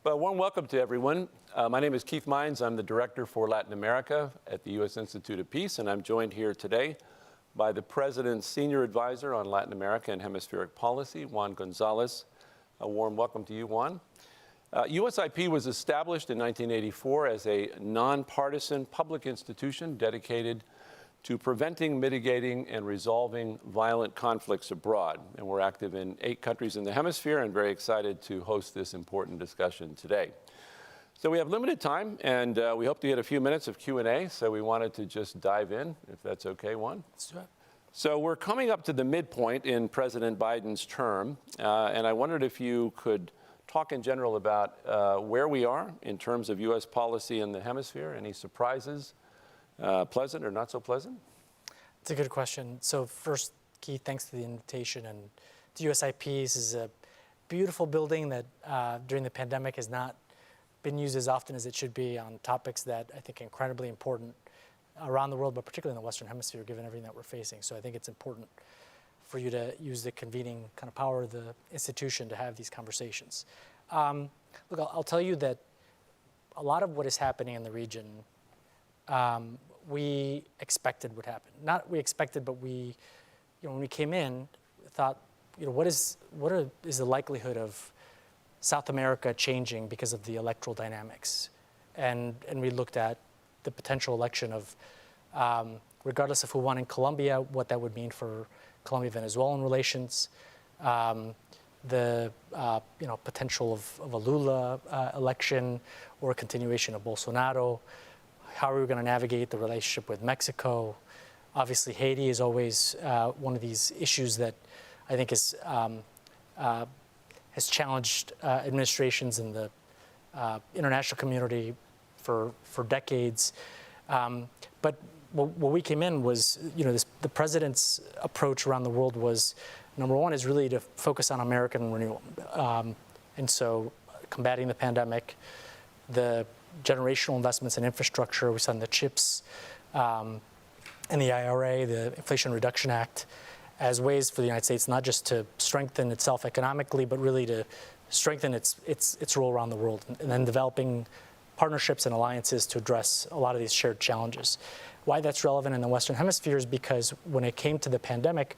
Well, a warm welcome to everyone. My name is Keith Mines. I'm the Director for Latin America at the U.S. Institute of Peace, and I'm joined here today by the President's Senior Advisor on Latin America and Hemispheric Policy, Juan Gonzalez. A warm welcome to you, Juan. USIP was established in 1984 as a nonpartisan public institution dedicated to preventing, mitigating, and resolving violent conflicts abroad. And we're active in 8 countries in the hemisphere and very excited to host this important discussion today. So we have limited time, and we hope to get a few minutes of Q&A, so we wanted to just dive in, if that's okay, Juan. Sure. So we're coming up to the midpoint in President Biden's term, and I wondered if you could talk in general about where we are in terms of U.S. policy in the hemisphere, any surprises, pleasant or not so pleasant? It's a good question. So first, Keith, thanks for the invitation. And the USIP is a beautiful building that during the pandemic has not been used as often as it should be on topics that I think are incredibly important around the world, but particularly in the Western Hemisphere, given everything that we're facing. So I think it's important for you to use the convening kind of power of the institution to have these conversations. Look, I'll tell you that a lot of what is happening in the region we expected would happen. Not we expected, but we, when we came in, thought, what is the likelihood of South America changing because of the electoral dynamics? And we looked at the potential election of, regardless of who won in Colombia, what that would mean for Colombia-Venezuelan relations, the potential of a Lula election or a continuation of Bolsonaro. How are we going to navigate the relationship with Mexico? Obviously, Haiti is always one of these issues that I think is has challenged administrations in the international community for decades. But what we came in was, the president's approach around the world was, number one, is really to focus on American renewal. And so combating the pandemic, the generational investments in infrastructure, we saw in the CHIPS and the IRA, the Inflation Reduction Act, as ways for the United States not just to strengthen itself economically, but really to strengthen its role around the world, and then developing partnerships and alliances to address a lot of these shared challenges. Why that's relevant in the Western Hemisphere is because when it came to the pandemic,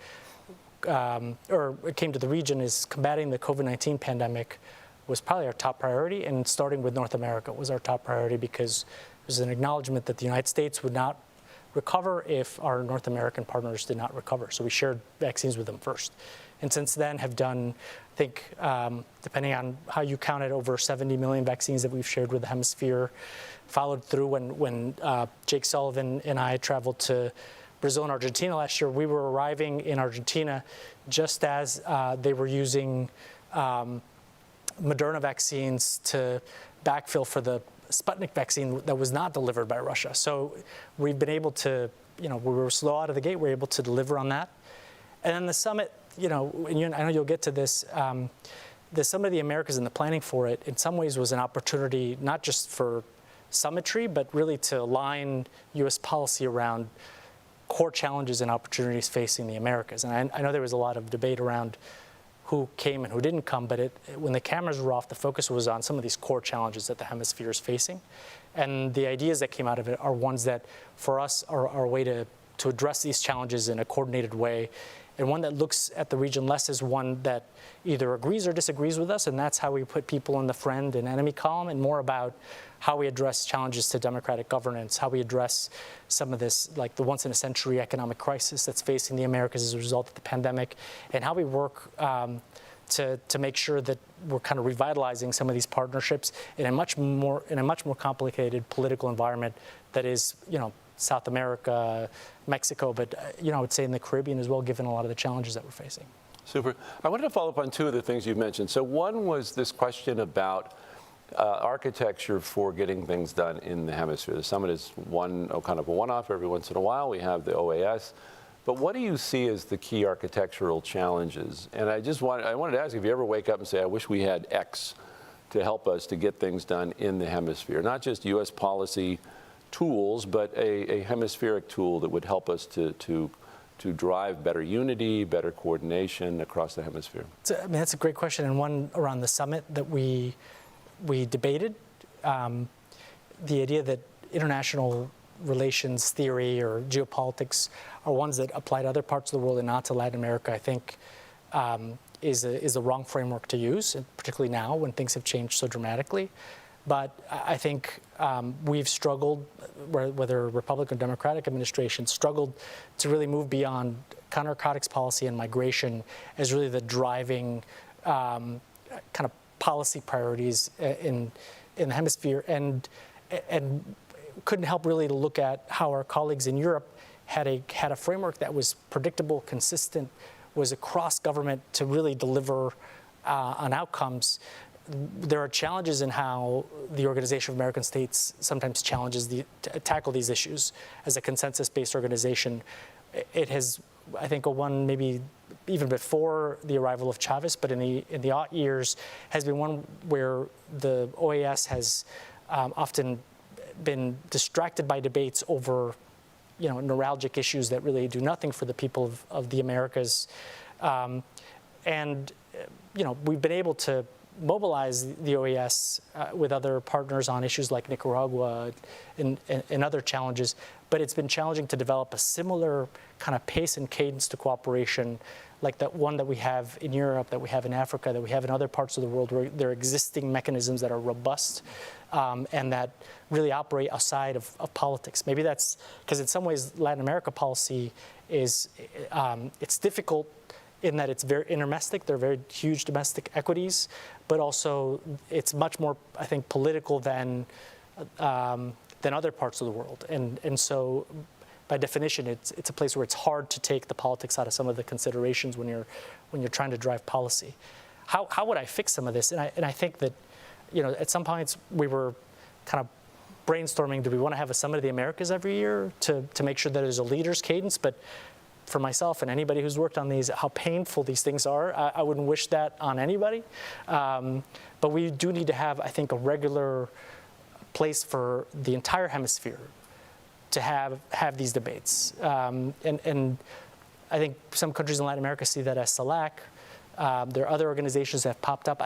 or it came to the region, is combating the COVID-19 pandemic was probably our top priority, and starting with North America was our top priority because there's an acknowledgement that the United States would not recover if our North American partners did not recover. So we shared vaccines with them first. And since then have done, I think, depending on how you count it, over 70 million vaccines that we've shared with the hemisphere. Followed through when Jake Sullivan and I traveled to Brazil and Argentina last year. We were arriving in Argentina just as they were using Moderna vaccines to backfill for the Sputnik vaccine that was not delivered by Russia. So we've been able to, we were slow out of the gate. We were able to deliver on that. And then the summit, and I know you'll get to this, the Summit of the Americas and the planning for it in some ways was an opportunity not just for summitry, but really to align U.S. policy around core challenges and opportunities facing the Americas. And I know there was a lot of debate around who came and who didn't come, but when the cameras were off, the focus was on some of these core challenges that the hemisphere is facing. And the ideas that came out of it are ones that, for us, are a way to address these challenges in a coordinated way, and one that looks at the region less as one that either agrees or disagrees with us, and that's how we put people in the friend and enemy column, and more about how we address challenges to democratic governance, how we address some of this, like the once-in-a-century economic crisis that's facing the Americas as a result of the pandemic, and how we work to make sure that we're kind of revitalizing some of these partnerships in a much more complicated political environment that is, South America, Mexico, but I would say in the Caribbean as well, given a lot of the challenges that we're facing. Super. I wanted to follow up on 2 of the things you've mentioned. So one was this question about architecture for getting things done in the hemisphere. The summit is kind of a one-off every once in a while. We have the OAS. But what do you see as the key architectural challenges? And I wanted to ask if you ever wake up and say, I wish we had X to help us to get things done in the hemisphere, not just U.S. policy tools, but a hemispheric tool that would help us to drive better unity, better coordination across the hemisphere? That's a great question, and one around the summit that we we debated the idea that international relations theory or geopolitics are ones that apply to other parts of the world and not to Latin America, I think is a wrong framework to use, and particularly now when things have changed so dramatically. But I think we've struggled, whether Republican or Democratic administrations, struggled to really move beyond counter-narcotics policy and migration as really the driving kind of policy priorities in the hemisphere, and couldn't help really to look at how our colleagues in Europe had a framework that was predictable, consistent, was across government to really deliver on outcomes. There are challenges in how the Organization of American States sometimes challenges tackle these issues as a consensus-based organization. It has, I think, won maybe even before the arrival of Chavez, but in the odd years has been one where the OAS has often been distracted by debates over, neuralgic issues that really do nothing for the people of the Americas, and we've been able to mobilize the OAS with other partners on issues like Nicaragua and other challenges, but it's been challenging to develop a similar kind of pace and cadence to cooperation like that one that we have in Europe, that we have in Africa, that we have in other parts of the world, where there are existing mechanisms that are robust and that really operate outside of politics. Maybe that's because in some ways Latin America policy is, it's difficult in that it's very intermestic, there are very huge domestic equities, but also it's much more, I think, political than other parts of the world. And so by definition, it's a place where it's hard to take the politics out of some of the considerations when you're trying to drive policy. How would I fix some of this? And I think that, at some points we were kind of brainstorming, do we want to have a Summit of the Americas every year to make sure that there's a leader's cadence? But for myself and anybody who's worked on these, how painful these things are, I wouldn't wish that on anybody. But we do need to have, I think, a regular place for the entire hemisphere to have these debates. And I think some countries in Latin America see that as SELAC. There are other organizations that have popped up.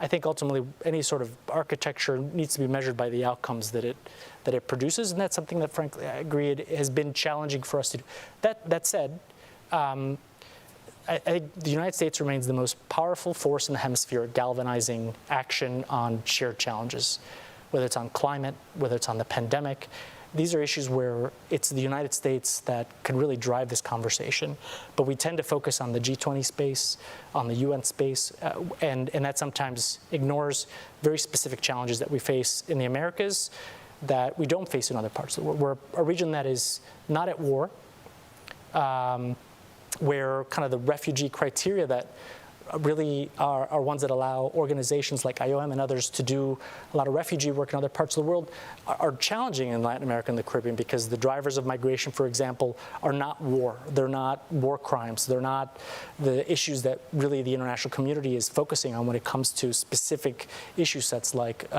I think ultimately any sort of architecture needs to be measured by the outcomes that it produces, and that's something that, frankly, I agree, it has been challenging for us to do. That said, I think the United States remains the most powerful force in the hemisphere galvanizing action on shared challenges, whether it's on climate, whether it's on the pandemic. These are issues where it's the United States that can really drive this conversation. But we tend to focus on the G20 space, on the UN space, and that sometimes ignores very specific challenges that we face in the Americas that we don't face in other parts of the world. We're a region that is not at war, where kind of the refugee criteria that really are ones that allow organizations like IOM and others to do a lot of refugee work in other parts of the world are challenging in Latin America and the Caribbean, because the drivers of migration, for example, are not war. They're not war crimes. They're not the issues that really the international community is focusing on when it comes to specific issue sets like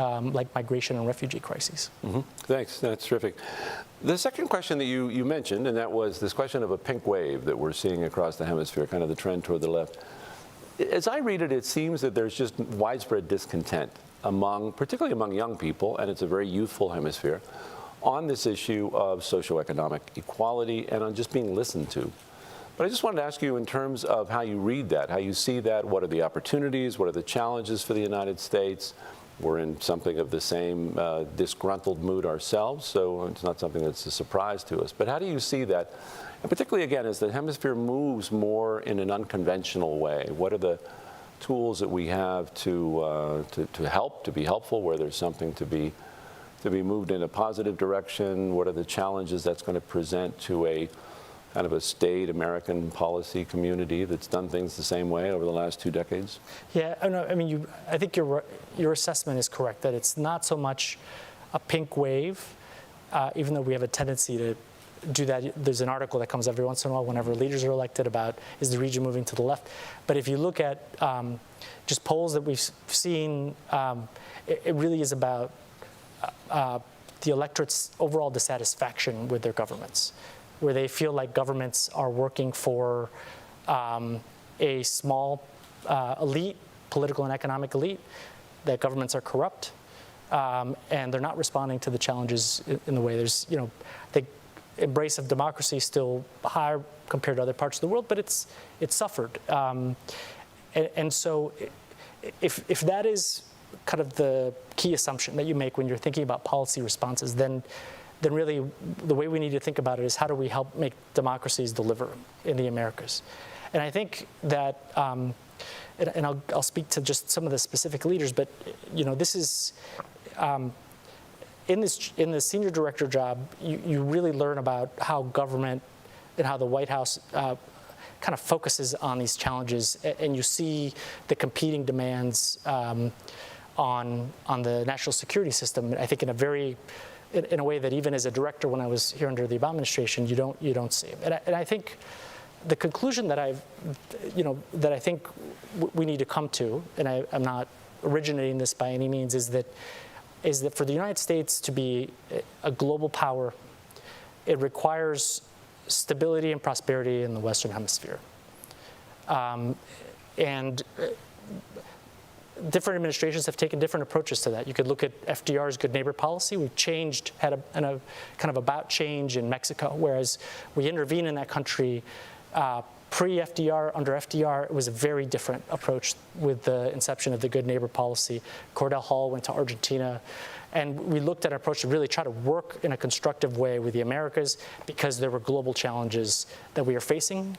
migration and refugee crises. Mm-hmm. Thanks. That's terrific. The second question that you mentioned, and that was this question of a pink wave that we're seeing across the hemisphere, kind of the trend toward the left. As I read it, it seems that there's just widespread discontent particularly among young people, and it's a very youthful hemisphere, on this issue of socioeconomic equality and on just being listened to. But I just wanted to ask you in terms of how you read that, how you see that, what are the opportunities, what are the challenges for the United States? We're in something of the same disgruntled mood ourselves, so it's not something that's a surprise to us. But how do you see that? And particularly, again, as the hemisphere moves more in an unconventional way, what are the tools that we have to be helpful where there's something to be moved in a positive direction? What are the challenges that's going to present to a kind of a staid American policy community that's done things the same way over the last 2 decades? Yeah, I mean, I think your assessment is correct, that it's not so much a pink wave, even though we have a tendency to do that. There's an article that comes every once in a while whenever leaders are elected about, is the region moving to the left? But if you look at just polls that we've seen, it really is about the electorate's overall dissatisfaction with their governments, where they feel like governments are working for a small elite, political and economic elite, that governments are corrupt, and they're not responding to the challenges in the way. There's, the embrace of democracy is still high compared to other parts of the world, but it's suffered. And so if that is kind of the key assumption that you make when you're thinking about policy responses, then really the way we need to think about it is how do we help make democracies deliver in the Americas? And I think that, and I'll speak to just some of the specific leaders, but this is, in the senior director job, you really learn about how government and how the White House kind of focuses on these challenges, and you see the competing demands on the national security system. I think in a way that even as a director, when I was here under the Obama administration, you don't see. And I think the conclusion that I think we need to come to, and I'm not originating this by any means, is that for the United States to be a global power, it requires stability and prosperity in the Western Hemisphere. And different administrations have taken different approaches to that. You could look at FDR's good neighbor policy. We've had a kind of about change in Mexico, whereas we intervene in that country. Pre-FDR, under FDR, it was a very different approach with the inception of the good neighbor policy. Cordell Hull went to Argentina, and we looked at an approach to really try to work in a constructive way with the Americas because there were global challenges that we are facing.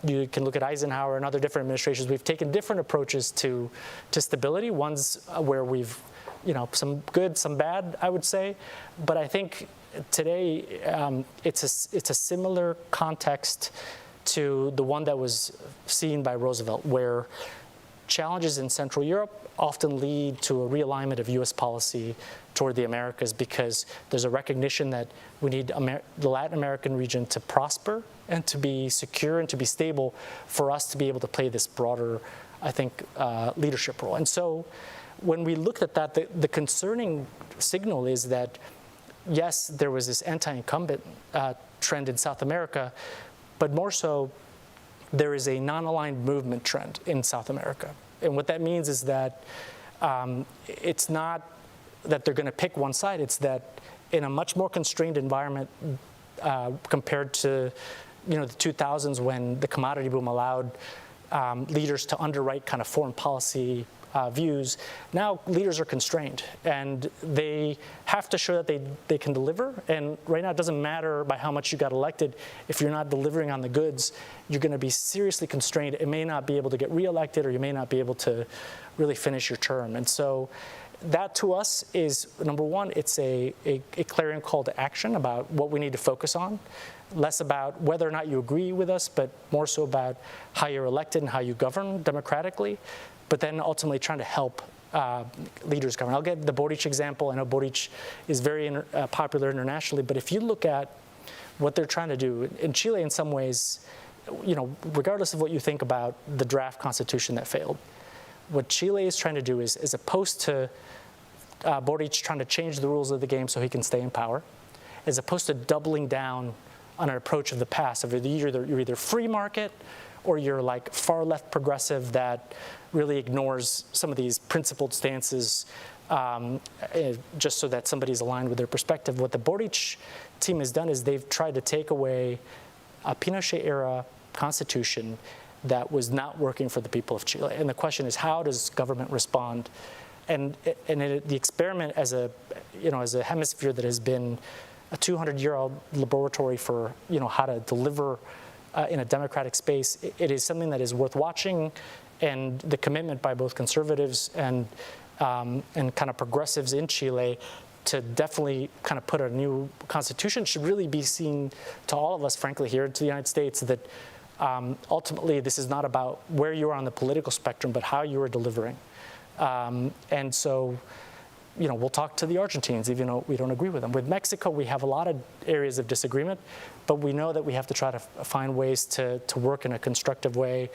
You can look at Eisenhower and other different administrations. We've taken different approaches to stability. One's where we've, some good, some bad, I would say. But I think today it's a similar context to the one that was seen by Roosevelt, where challenges in Central Europe often lead to a realignment of U.S. policy toward the Americas because there's a recognition that we need the Latin American region to prosper and to be secure and to be stable for us to be able to play this broader, I think, leadership role. And so when we looked at that, the concerning signal is that, yes, there was this anti-incumbent trend in South America, but more so, there is a non-aligned movement trend in South America. And what that means is that it's not that they're going to pick one side. It's that in a much more constrained environment compared to the 2000s when the commodity boom allowed leaders to underwrite kind of foreign policy views, now leaders are constrained and they have to show that they can deliver. And right now it doesn't matter by how much you got elected. If you're not delivering on the goods, you're going to be seriously constrained. It may not be able to get reelected, or you may not be able to really finish your term. And so that to us is, number one, it's a clarion call to action about what we need to focus on. Less about whether or not you agree with us, but more so about how you're elected and how you govern democratically, but then ultimately trying to help leaders govern. I'll get the Boric example. I know Boric is very popular internationally, but if you look at what they're trying to do, in Chile in some ways, regardless of what you think about the draft constitution that failed, what Chile is trying to do is, as opposed to Boric trying to change the rules of the game so he can stay in power, as opposed to doubling down on an approach of the past of you're either free market or you're like far left progressive that really ignores some of these principled stances just so that somebody's aligned with their perspective. What the Boric team has done is they've tried to take away a Pinochet-era constitution that was not working for the people of Chile. And the question is, how does government respond? And the experiment as a hemisphere that has been a 200-year-old laboratory for how to deliver in a democratic space, it is something that is worth watching, and the commitment by both conservatives and kind of progressives in Chile to definitely kind of put a new constitution should really be seen to all of us, frankly, here to the United States, that ultimately this is not about where you are on the political spectrum, but how you are delivering. And so, we'll talk to the Argentines, even though we don't agree with them. With Mexico, we have a lot of areas of disagreement, but we know that we have to try to find ways to work in a constructive way.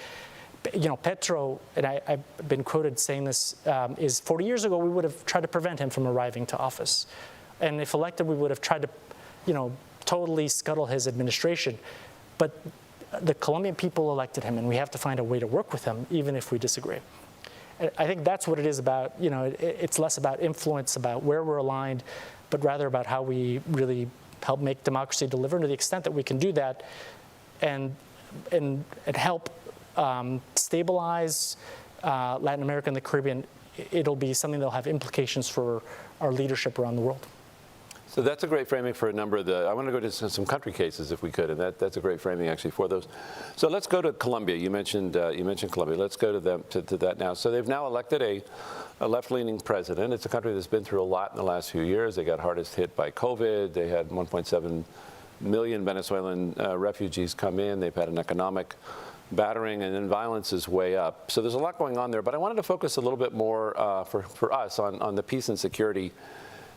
Petro, and I've been quoted saying this, is 40 years ago, we would have tried to prevent him from arriving to office. And if elected, we would have tried to, totally scuttle his administration. But the Colombian people elected him, and we have to find a way to work with him, even if we disagree. I think that's what it is about. It's less about influence, about where we're aligned, but rather about how we really help make democracy deliver. And to the extent that we can do that and help stabilize Latin America and the Caribbean, it'll be something that'll have implications for our leadership around the world. So that's a great framing for a number of I want to go to some country cases if we could, and that's a great framing actually for those. So let's go to Colombia. You mentioned Colombia. Let's go to them to that now. So they've now elected a left-leaning president. It's a country that's been through a lot in the last few years. They got hardest hit by COVID. They had 1.7 million Venezuelan refugees come in. They've had an economic battering, and then violence is way up. So there's a lot going on there. But I wanted to focus a little bit more for us on the peace and security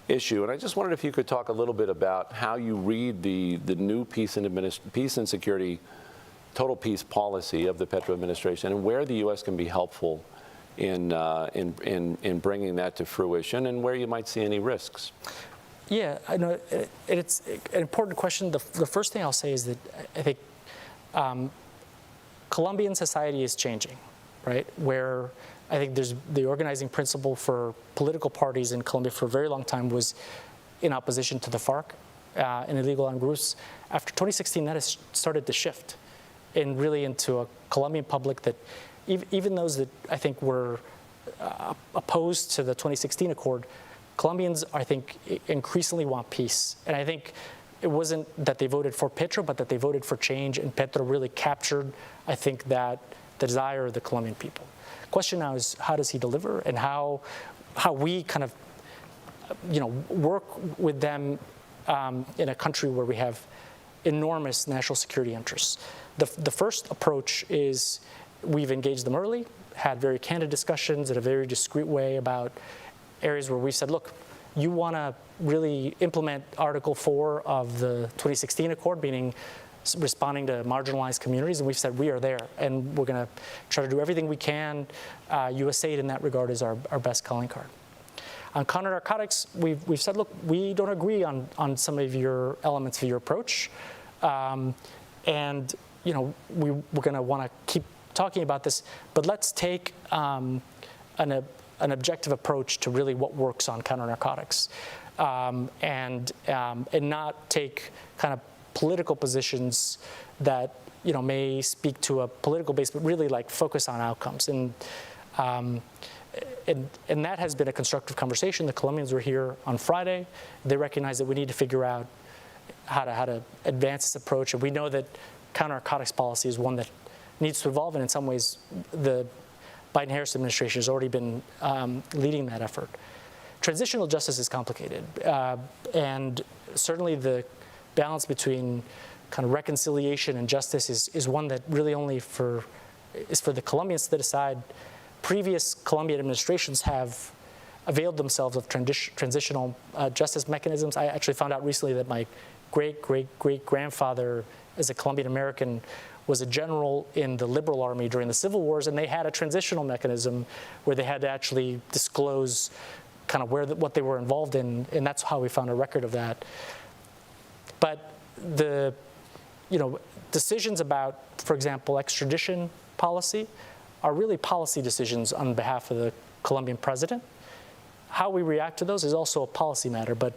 issue. And I just wondered if you could talk a little bit about how you read the new peace and security, total peace policy of the Petro administration, and where the U.S. can be helpful in bringing that to fruition, and where you might see any risks. Yeah, I know it's an important question. The first thing I'll say is that I think Colombian society is changing, right? Where I think there's the organizing principle for political parties in Colombia for a very long time was in opposition to the FARC and illegal armed groups. After 2016, that has started to shift and really into a Colombian public that even those that I think were opposed to the 2016 accord, Colombians, I think, increasingly want peace. And I think it wasn't that they voted for Petro, but that they voted for change, and Petro really captured, I think, the desire of the Colombian people. Question now is, how does he deliver, and how we kind of work with them in a country where we have enormous national security interests. The first approach is we've engaged them early, had very candid discussions in a very discreet way about areas where we said, look, you want to really implement Article 4 of the 2016 Accord, meaning responding to marginalized communities, and we've said we are there, and we're going to try to do everything we can. USAID in that regard is our best calling card. On counter-narcotics, we've said, look, we don't agree on some of your elements of your approach, and we're going to want to keep talking about this, but let's take an objective approach to really what works on counter-narcotics, and not take kind of political positions that may speak to a political base, but really like focus on outcomes. And that has been a constructive conversation. The Colombians were here on Friday. They recognize that we need to figure out how to advance this approach, and we know that counter-narcotics policy is one that needs to evolve, and in some ways the Biden-Harris administration has already been leading that effort. Transitional justice is complicated, and certainly the balance between kind of reconciliation and justice is one that really only is for the Colombians to decide. Previous Colombian administrations have availed themselves of transitional justice mechanisms. I actually found out recently that my great-great-great-grandfather, as a Colombian American, was a general in the Liberal Army during the Civil Wars, and they had a transitional mechanism where they had to actually disclose kind of what they were involved in, and that's how we found a record of that. But the decisions about, for example, extradition policy are really policy decisions on behalf of the Colombian president. How we react to those is also a policy matter, but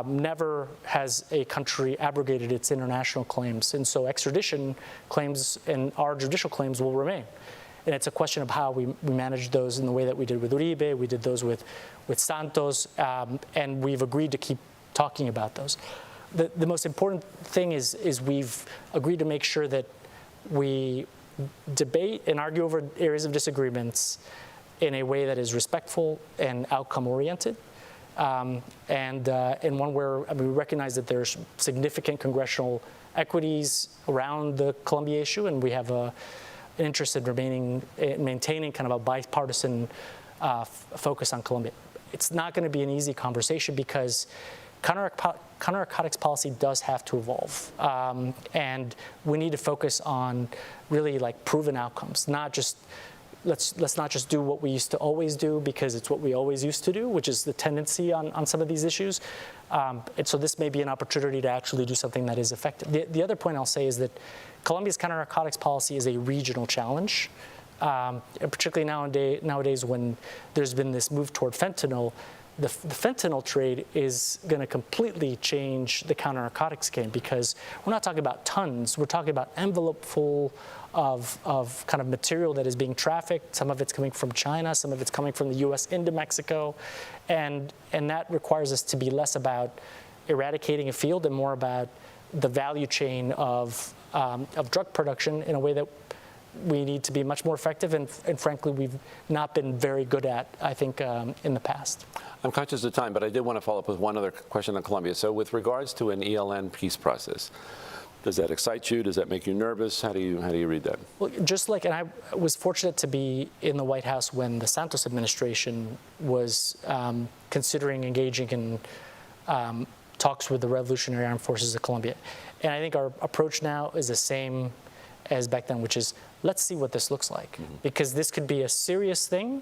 never has a country abrogated its international claims. And so extradition claims and our judicial claims will remain. And it's a question of how we manage those in the way that we did with Uribe, we did those with Santos, and we've agreed to keep talking about those. The most important thing is we've agreed to make sure that we debate and argue over areas of disagreements in a way that is respectful and outcome-oriented, and one where we recognize that there's significant congressional equities around the Colombia issue, and we have an interest in maintaining kind of a bipartisan focus on Colombia. It's not going to be an easy conversation because counter-narcotics policy does have to evolve, and we need to focus on really like proven outcomes, not just let's not just do what we used to always do because it's what we always used to do, which is the tendency on some of these issues. And so this may be an opportunity to actually do something that is effective. The other point I'll say is that Colombia's counter-narcotics policy is a regional challenge. and particularly nowadays when there's been this move toward fentanyl, the fentanyl trade is going to completely change the counter-narcotics game, because we're not talking about tons, we're talking about envelope full of kind of material that is being trafficked. Some of it's coming from China, some of it's coming from the US into Mexico, and that requires us to be less about eradicating a field and more about the value chain of drug production in a way that we need to be much more effective, and frankly, we've not been very good at, I think, in the past. I'm conscious of time, but I did want to follow up with one other question on Colombia. So with regards to an ELN peace process, does that excite you? Does that make you nervous? How do you read that? Well, just like, and I was fortunate to be in the White House when the Santos administration was considering engaging in talks with the Revolutionary Armed Forces of Colombia. And I think our approach now is the same as back then, which is, let's see what this looks like. Mm-hmm. Because this could be a serious thing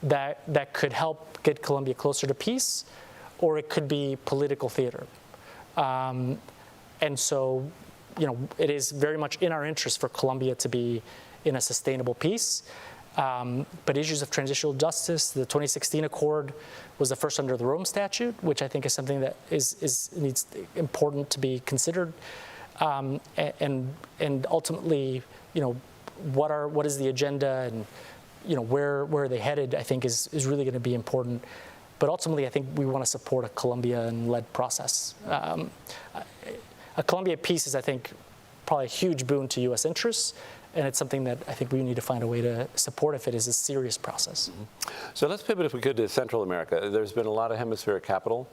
that could help get Colombia closer to peace, or it could be political theater. And so, it is very much in our interest for Colombia to be in a sustainable peace. But issues of transitional justice, the 2016 accord was the first under the Rome Statute, which I think is something that needs important to be considered. And ultimately, what is the agenda, and where are they headed, I think is really going to be important. But ultimately, I think we want to support a Colombian-led process. A Colombia peace is, I think, probably a huge boon to U.S. interests, and it's something that I think we need to find a way to support if it is a serious process. Mm-hmm. So let's pivot, if we could, to Central America. There's been a lot of hemispheric capital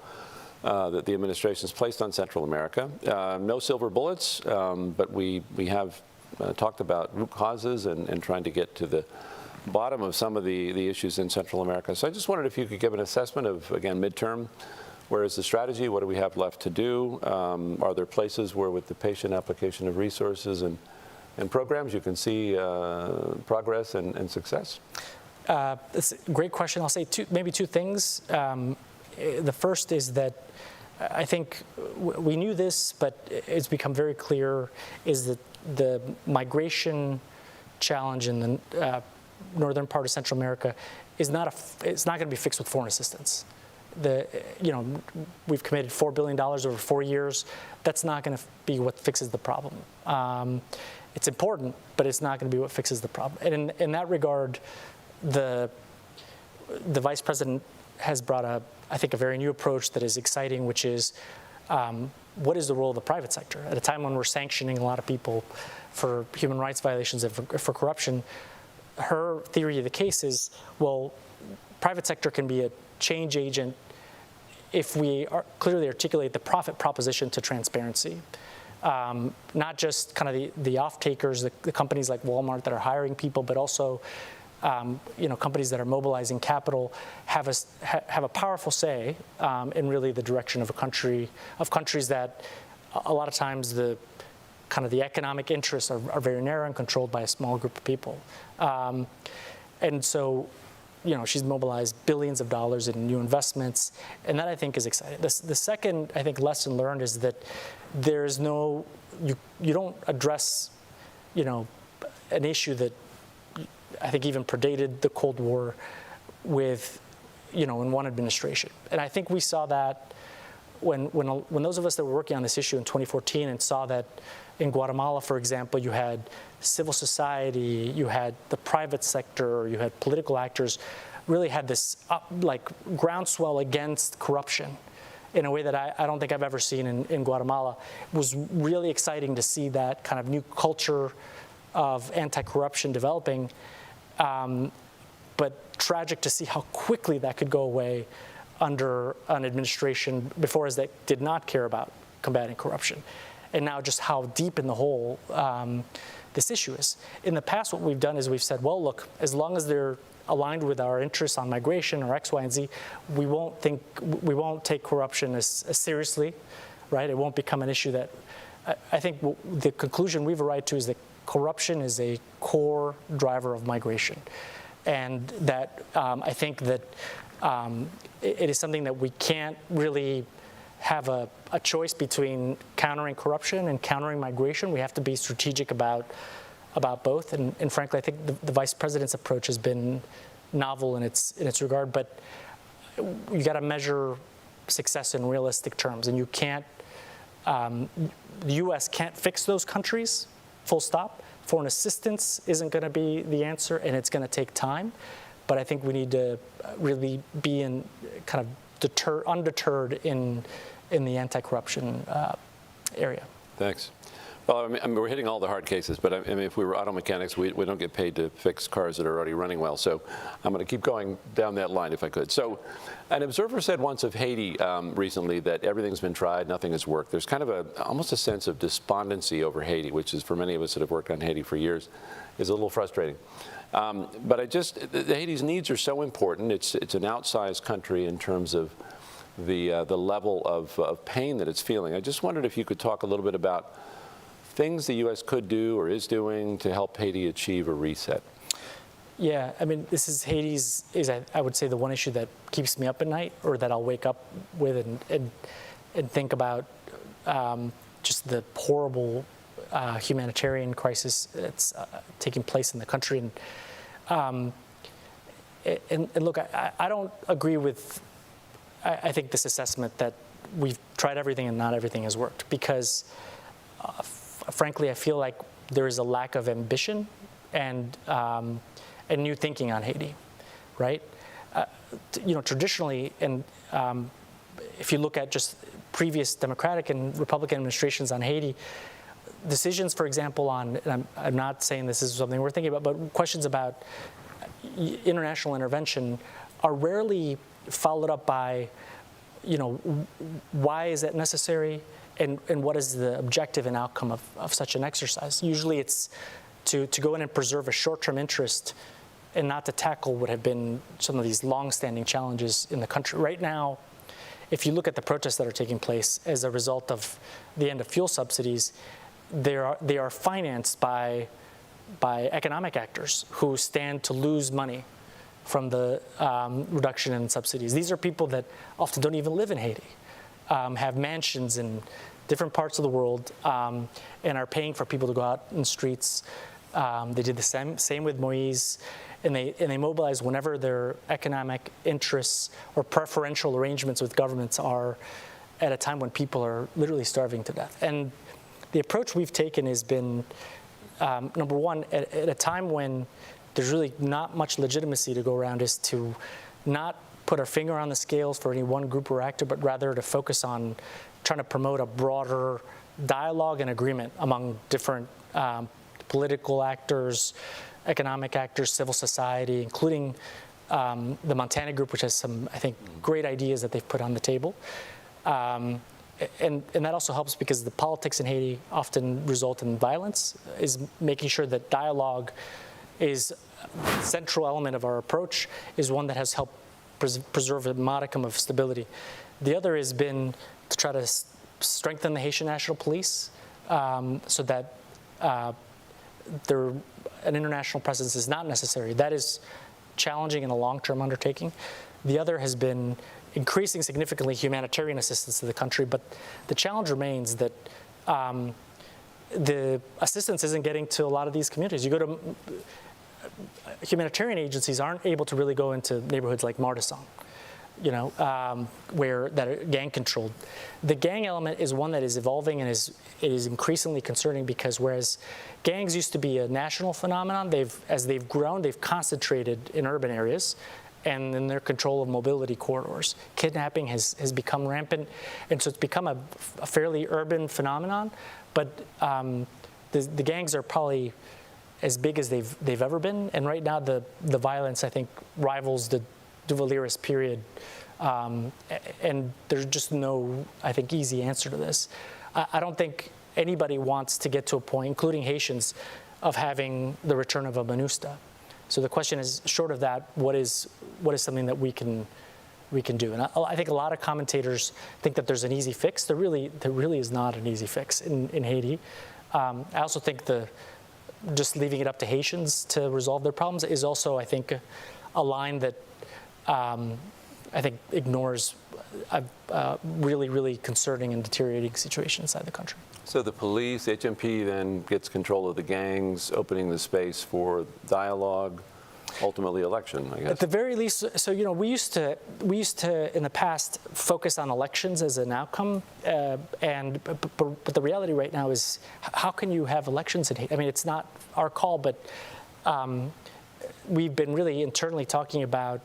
that the administration's placed on Central America. No silver bullets, but we have talked about root causes and trying to get to the bottom of some of the issues in Central America. So I just wondered if you could give an assessment of, again, midterm. Where is the strategy? What do we have left to do? Are there places where, with the patient application of resources and programs, you can see progress and success? That's a great question. I'll say maybe two things. The first is that I think we knew this, but it's become very clear, is that the migration challenge in the northern part of Central America is it's not going to be fixed with foreign assistance. We've committed $4 billion over 4 years. That's not going to be what fixes the problem. It's important, but it's not going to be what fixes the problem. And in that regard, the vice president has brought I think, a very new approach that is exciting, which is what is the role of the private sector? At a time when we're sanctioning a lot of people for human rights violations and for corruption, her theory of the case is, well, private sector can be a change agent if we clearly articulate the profit proposition to transparency. Not just kind of the off-takers, the companies like Walmart that are hiring people, but also companies that are mobilizing capital have a powerful say in really the direction of countries that a lot of times the economic interests are very narrow and controlled by a small group of people. And so, she's mobilized billions of dollars in new investments, and that I think is exciting. The second, I think, lesson learned is that there's you don't address, an issue that I think even predated the Cold War with, in one administration. And I think we saw that when those of us that were working on this issue in 2014 and saw that in Guatemala, for example, you had civil society, you had the private sector, you had political actors really had this groundswell against corruption in a way that I don't think I've ever seen in Guatemala. It was really exciting to see that kind of new culture of anti-corruption developing, but tragic to see how quickly that could go away under an administration before us that did not care about combating corruption. And now just how deep in the hole this issue is. In the past, what we've done is we've said, well, look, as long as they're aligned with our interests on migration or X, Y, and Z, we won't take corruption as seriously, right? It won't become an issue that, I think the conclusion we've arrived to is that corruption is a core driver of migration. And that I think that it is something that we can't really have a choice between countering corruption and countering migration. We have to be strategic about about both. And frankly, I think the vice president's approach has been novel in its regard. But you got to measure success in realistic terms, and you can't. The U.S. can't fix those countries, full stop. Foreign assistance isn't going to be the answer, and it's going to take time. But I think we need to really be in kind of undeterred in the anti-corruption area. Thanks. Well, I mean, we're hitting all the hard cases, but I mean, if we were auto mechanics, we don't get paid to fix cars that are already running well. So I'm going to keep going down that line if I could. So an observer said once of Haiti recently that everything's been tried, nothing has worked. There's kind of almost a sense of despondency over Haiti, which is for many of us that have worked on Haiti for years, is a little frustrating. But Haiti's needs are so important. It's an outsized country in terms of the level of pain that it's feeling. I just wondered if you could talk a little bit about things the U.S. could do or is doing to help Haiti achieve a reset. Yeah, I mean, Haiti's is I would say the one issue that keeps me up at night, or that I'll wake up with and think about just the horrible humanitarian crisis that's taking place in the country. And look, I don't agree with, I think, this assessment that we've tried everything and not everything has worked, because frankly, I feel like there is a lack of ambition and new thinking on Haiti, right? Traditionally, and if you look at just previous Democratic and Republican administrations on Haiti, decisions, for example, and I'm not saying this is something we're thinking about, but questions about international intervention are rarely followed up by, why is that necessary? And what is the objective and outcome of such an exercise? Usually it's to go in and preserve a short-term interest and not to tackle what have been some of these long-standing challenges in the country. Right now, if you look at the protests that are taking place as a result of the end of fuel subsidies, they are financed by economic actors who stand to lose money from the reduction in subsidies. These are people that often don't even live in Haiti. Have mansions in different parts of the world, and are paying for people to go out in the streets. They did the same with Moise, and they mobilize whenever their economic interests or preferential arrangements with governments are at a time when people are literally starving to death. And the approach we've taken has been, number one, at a time when there's really not much legitimacy to go around, is to not put our finger on the scales for any one group or actor, but rather to focus on trying to promote a broader dialogue and agreement among different political actors, economic actors, civil society, including the Montana Group, which has some, I think, great ideas that they've put on the table. And that also helps because the politics in Haiti often result in violence, is making sure that dialogue is a central element of our approach, is one that has helped preserve a modicum of stability. The other has been to try to strengthen the Haitian National Police so that an international presence is not necessary. That is challenging and a long-term undertaking. The other has been increasing significantly humanitarian assistance to the country, but the challenge remains that the assistance isn't getting to a lot of these communities. You go to humanitarian agencies aren't able to really go into neighborhoods like Martissan, where that are gang controlled. The gang element is one that is evolving and it is increasingly concerning, because whereas gangs used to be a national phenomenon, as they've grown, they've concentrated in urban areas and in their control of mobility corridors. Kidnapping has become rampant, and so it's become a fairly urban phenomenon. But the gangs are probably as big as they've ever been, and right now the violence, I think, rivals the Duvalierist period, and there's just no, I think, easy answer to this. I don't think anybody wants to get to a point, including Haitians, of having the return of a MINUSTA. So the question is, short of that, what is something that we can do? And I think a lot of commentators think that there's an easy fix. There really is not an easy fix in Haiti. I also think just leaving it up to Haitians to resolve their problems is also, I think, a line that I think ignores really, really concerning and deteriorating situation inside the country. So the police, HMP, then gets control of the gangs, opening the space for dialogue, ultimately election, I guess. At the very least, so we used to in the past focus on elections as an outcome, but the reality right now is how can you have elections in Haiti? I mean, it's not our call, but we've been really internally talking about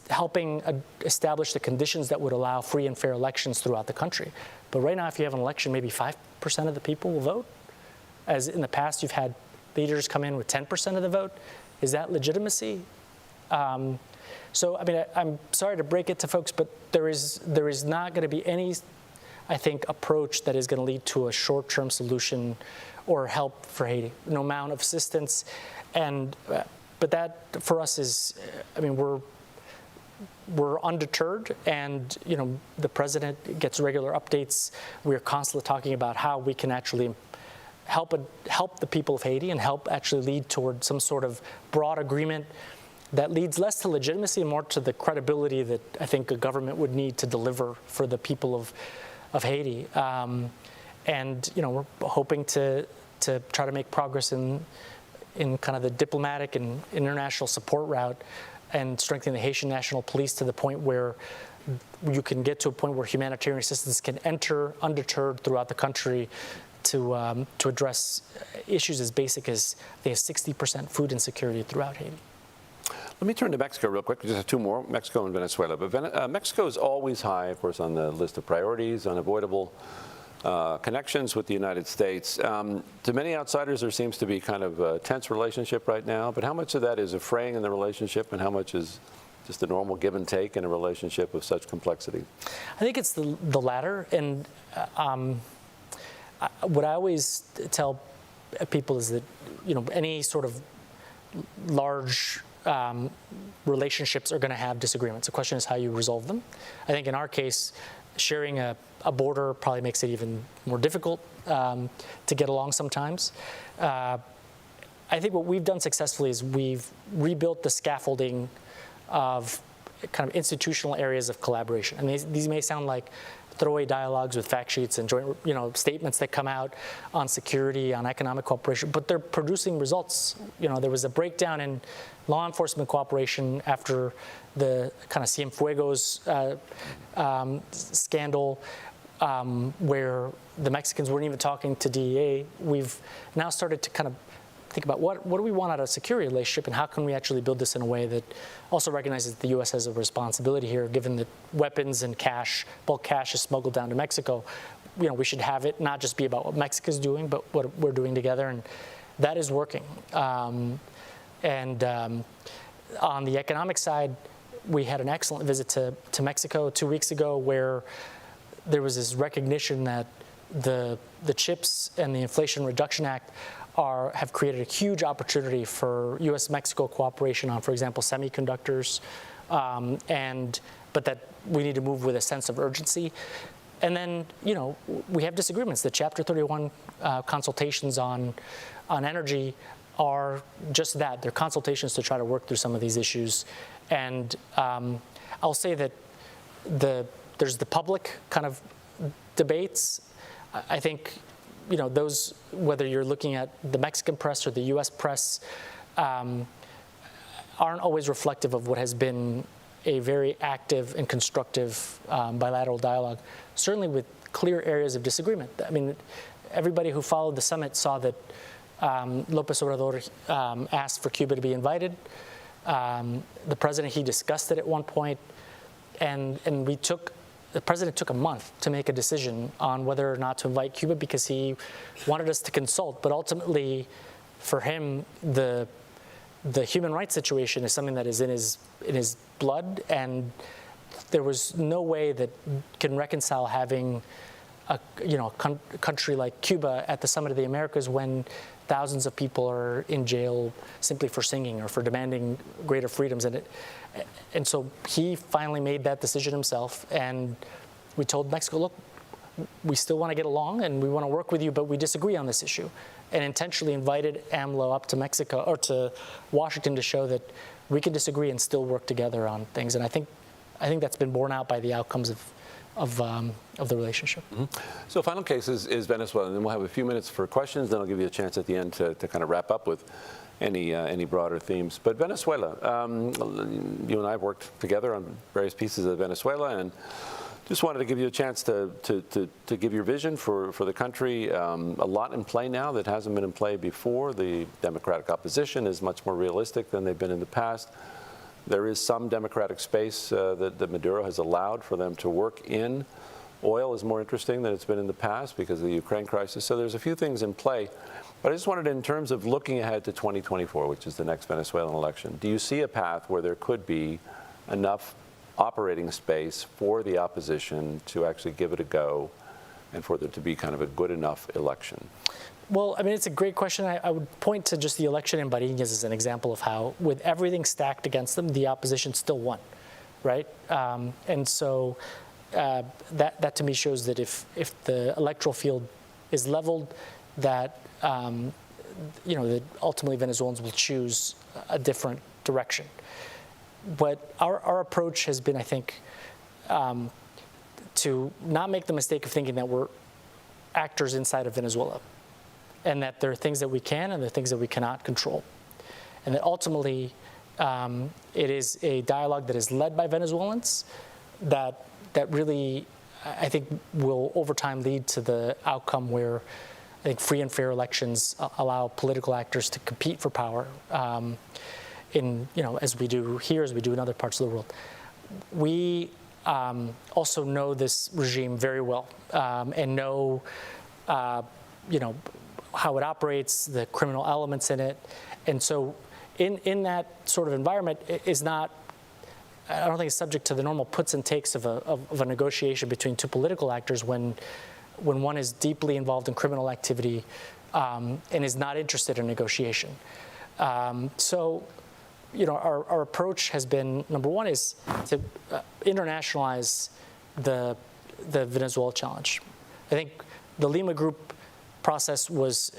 helping establish the conditions that would allow free and fair elections throughout the country. But right now, if you have an election, maybe 5% of the people will vote. As in the past, you've had leaders come in with 10% of the vote. Is that legitimacy? So, I mean, I'm sorry to break it to folks, but there is not going to be any, I think, approach that is going to lead to a short-term solution or help for Haiti. No amount of assistance, but that for us is, I mean, we're undeterred, and the president gets regular updates. We're constantly talking about how we can actually help the people of Haiti and help actually lead toward some sort of broad agreement that leads less to legitimacy and more to the credibility that I think a government would need to deliver for the people of Haiti. And we're hoping to try to make progress in kind of the diplomatic and international support route and strengthening the Haitian National Police to the point where you can get to a point where humanitarian assistance can enter undeterred throughout the country to address issues as basic as they have 60% food insecurity throughout Haiti. Let me turn to Mexico real quick. We just have two more, Mexico and Venezuela. But Mexico is always high, of course, on the list of priorities, unavoidable connections with the United States. To many outsiders, there seems to be kind of a tense relationship right now. But how much of that is a fraying in the relationship, and how much is just a normal give and take in a relationship of such complexity? I think it's the latter. And what I always tell people is that any sort of large relationships are going to have disagreements. The question is how you resolve them. I think in our case, sharing a border probably makes it even more difficult to get along sometimes. I think what we've done successfully is we've rebuilt the scaffolding of kind of institutional areas of collaboration. And these may sound like throwaway dialogues with fact sheets and joint, statements that come out on security, on economic cooperation, but they're producing results. There was a breakdown in law enforcement cooperation after the kind of Cienfuegos scandal, where the Mexicans weren't even talking to DEA. We've now started to kind of think about what do we want out of a security relationship, and how can we actually build this in a way that also recognizes that the U.S. has a responsibility here, given that weapons and bulk cash is smuggled down to Mexico. We should have it not just be about what Mexico's doing, but what we're doing together, and that is working. On the economic side, we had an excellent visit to Mexico 2 weeks ago, where there was this recognition that the CHIPS and the Inflation Reduction Act have created a huge opportunity for U.S.-Mexico cooperation on, for example, semiconductors, but that we need to move with a sense of urgency. And then, we have disagreements. The Chapter 31 consultations on energy are just that. They're consultations to try to work through some of these issues. And I'll say that there's the public kind of debates. I think those, whether you're looking at the Mexican press or the U.S. press, aren't always reflective of what has been a very active and constructive bilateral dialogue, certainly with clear areas of disagreement. I mean, everybody who followed the summit saw that López Obrador asked for Cuba to be invited. The president, he discussed it at one point, and the president took a month to make a decision on whether or not to invite Cuba, because he wanted us to consult. But ultimately, for him, the human rights situation is something that is in his blood, and there was no way that can reconcile having a country like Cuba at the Summit of the Americas when thousands of people are in jail simply for singing or for demanding greater freedoms. And so he finally made that decision himself, and we told Mexico, look, we still want to get along and we want to work with you, but we disagree on this issue, and intentionally invited AMLO up to Mexico or to Washington to show that we can disagree and still work together on things. And I think I think that's been borne out by the outcomes of the relationship. So final case is Venezuela, and then we'll have a few minutes for questions, then I'll give you a chance at the end to kind of wrap up with any broader themes. But Venezuela, you and I have worked together on various pieces of Venezuela, and just wanted to give you a chance to give your vision for the country. A lot in play now that hasn't been in play before. The democratic opposition is much more realistic than they've been in the past. There is some democratic space that Maduro has allowed for them to work in. Oil is more interesting than it's been in the past because of the Ukraine crisis. So there's a few things in play. But I just wanted, in terms of looking ahead to 2024, which is the next Venezuelan election, do you see a path where there could be enough operating space for the opposition to actually give it a go and for there to be kind of a good enough election? Well, I mean, it's a great question. I would point to just the election in Barinas as an example of how, with everything stacked against them, the opposition still won, right? And so that to me shows that if the electoral field is leveled, that that ultimately Venezuelans will choose a different direction. But our approach has been, I think, to not make the mistake of thinking that we're actors inside of Venezuela, and that there are things that we can and there are things that we cannot control. And that ultimately, it is a dialogue that is led by Venezuelans that really, I think, will over time lead to the outcome where I think free and fair elections allow political actors to compete for power, as we do here, as we do in other parts of the world. We also know this regime very well, and know, how it operates, the criminal elements in it. And so in that sort of environment is not, I don't think it's subject to the normal puts and takes of a negotiation between two political actors when one is deeply involved in criminal activity and is not interested in negotiation. So our approach has been, number one, is to internationalize the Venezuela challenge. I think the Lima Group process was,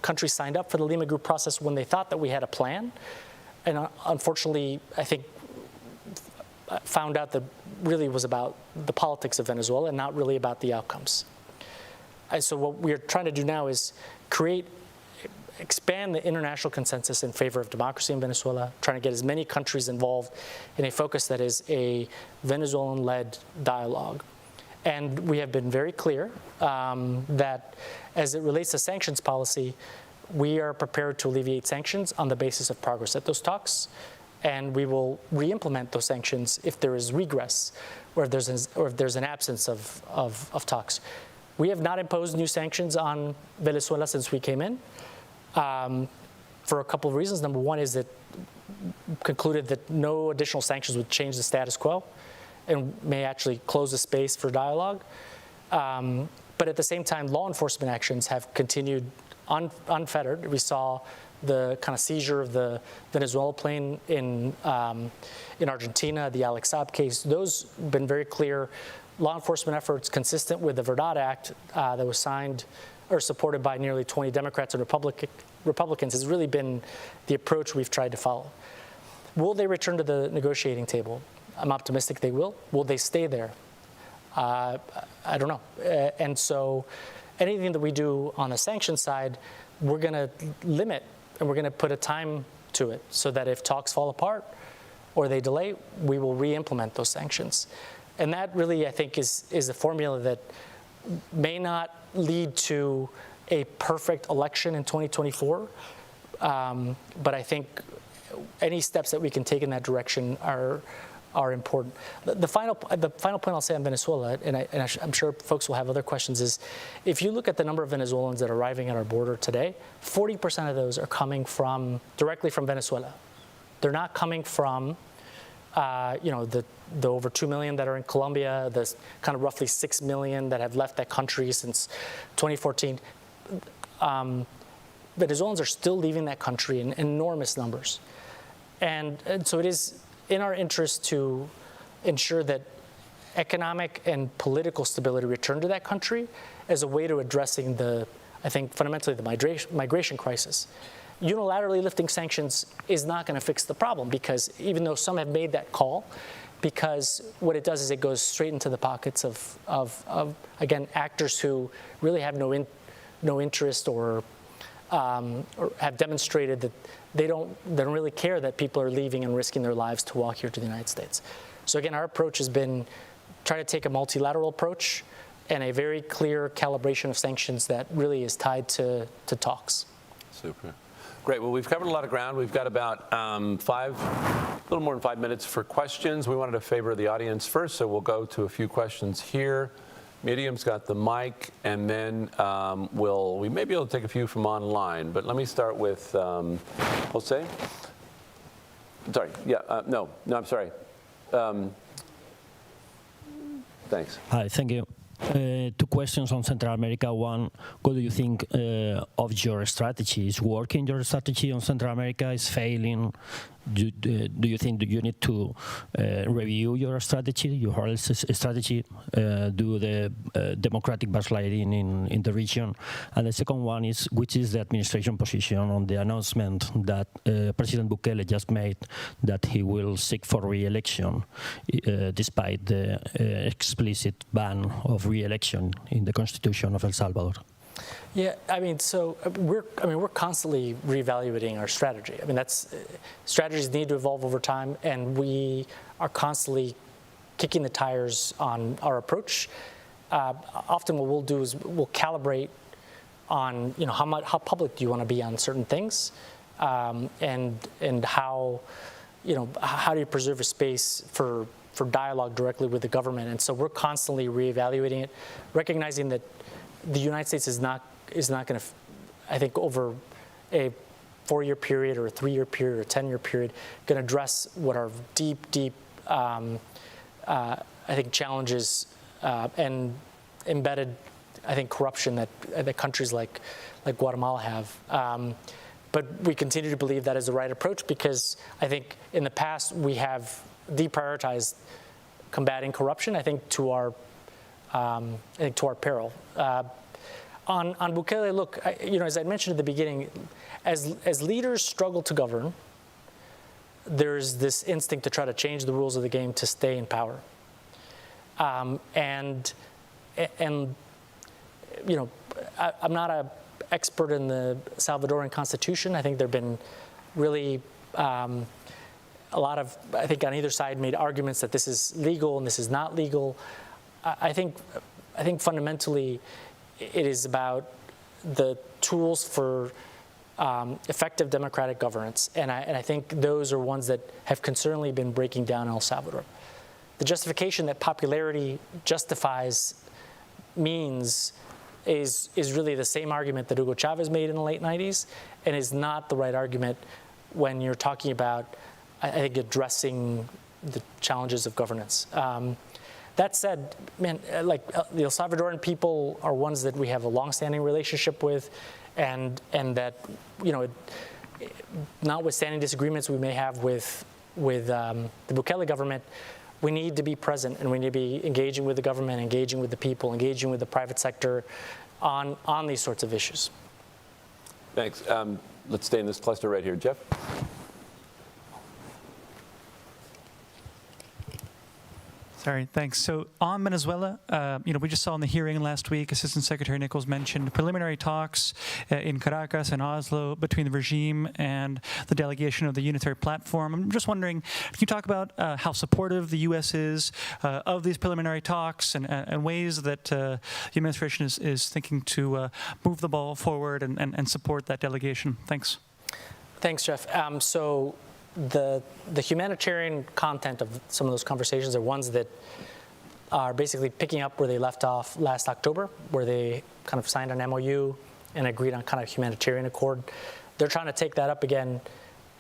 countries signed up for the Lima Group process when they thought that we had a plan, and unfortunately, I think, found out that really was about the politics of Venezuela and not really about the outcomes. And so what we're trying to do now is expand the international consensus in favor of democracy in Venezuela, trying to get as many countries involved in a focus that is a Venezuelan-led dialogue. And we have been very clear that as it relates to sanctions policy, we are prepared to alleviate sanctions on the basis of progress at those talks, and we will re-implement those sanctions if there is regress or if there's an absence of talks. We have not imposed new sanctions on Venezuela since we came in, for a couple of reasons. Number one is that concluded that no additional sanctions would change the status quo and may actually close the space for dialogue. But at the same time, law enforcement actions have continued unfettered. We saw the kind of seizure of the Venezuela plane in Argentina, the Alex Saab case. Those have been very clear law enforcement efforts consistent with the Verdad Act that was signed or supported by nearly 20 Democrats and Republicans has really been the approach we've tried to follow. Will they return to the negotiating table? I'm optimistic they will. Will they stay there? I don't know. And so anything that we do on the sanction side, we're going to limit and we're going to put a time to it so that if talks fall apart or they delay, we will re-implement those sanctions. And that really, I think, is a formula that may not lead to a perfect election in 2024, but I think any steps that we can take in that direction are important. The final point I'll say on Venezuela, and I'm sure folks will have other questions, is if you look at the number of Venezuelans that are arriving at our border today, 40% of those are coming directly from Venezuela. They're not coming from the over 2 million that are in Colombia, the kind of roughly 6 million that have left that country since 2014. Venezuelans are still leaving that country in enormous numbers. And so it is in our interest to ensure that economic and political stability return to that country as a way to addressing I think, fundamentally the migration crisis. Unilaterally lifting sanctions is not going to fix the problem because even though some have made that call because what it does is it goes straight into the pockets of again, actors who really have no interest or have demonstrated that they don't really care that people are leaving and risking their lives to walk here to the United States. So again, our approach has been try to take a multilateral approach and a very clear calibration of sanctions that really is tied to talks. Super. Great. Well, we've covered a lot of ground. We've got about a little more than 5 minutes for questions. We wanted to favor the audience first, so we'll go to a few questions here. Miriam's got the mic, and then we may be able to take a few from online. But let me start with Jose. Sorry. Yeah. No, I'm sorry. Thanks. Hi. Thank you. 2 questions on Central America. One, what do you think of your strategy? Is working your strategy on Central America? Is failing? Do you think that you need to review your strategy, your whole strategy, do the democratic backsliding in the region? And the second one is, which is the administration position on the announcement that President Bukele just made that he will seek for re-election, despite the explicit ban of re-election in the Constitution of El Salvador? Yeah, I mean, so we're constantly reevaluating our strategy. I mean, strategies need to evolve over time, and we are constantly kicking the tires on our approach. Often, what we'll do is we'll calibrate on how public do you want to be on certain things, and how do you preserve a space for dialogue directly with the government. And so we're constantly reevaluating it, recognizing that the United States is not going to, I think, over a 4-year period or a 3-year period or a 10-year period, going to address what are deep, I think, challenges and embedded, I think, corruption that countries like Guatemala have. But we continue to believe that is the right approach because I think in the past we have deprioritized combating corruption, I think, to our peril. On Bukele, look, as I mentioned at the beginning, as leaders struggle to govern, there's this instinct to try to change the rules of the game to stay in power. I'm not an expert in the Salvadoran Constitution. I think there have been really a lot of, I think, on either side made arguments that this is legal and this is not legal. I think fundamentally it is about the tools for effective democratic governance, and I think those are ones that have concerningly been breaking down in El Salvador. The justification that popularity justifies means is really the same argument that Hugo Chavez made in the late 90s, and is not the right argument when you're talking about, I think, addressing the challenges of governance. That said, man, like the El Salvadoran people are ones that we have a long-standing relationship with, and that, notwithstanding disagreements we may have with the Bukele government, we need to be present, and we need to be engaging with the government, engaging with the people, engaging with the private sector on these sorts of issues. Thanks. Let's stay in this cluster right here. Jeff? Sorry, thanks. So on Venezuela, we just saw in the hearing last week, Assistant Secretary Nichols mentioned preliminary talks in Caracas and Oslo between the regime and the delegation of the unitary platform. I'm just wondering, can you talk about how supportive the U.S. is of these preliminary talks and ways that the administration is thinking to move the ball forward and support that delegation? Thanks. Thanks, Jeff. So the humanitarian content of some of those conversations are ones that are basically picking up where they left off last October, where they kind of signed an MOU and agreed on kind of humanitarian accord. They're trying to take that up again.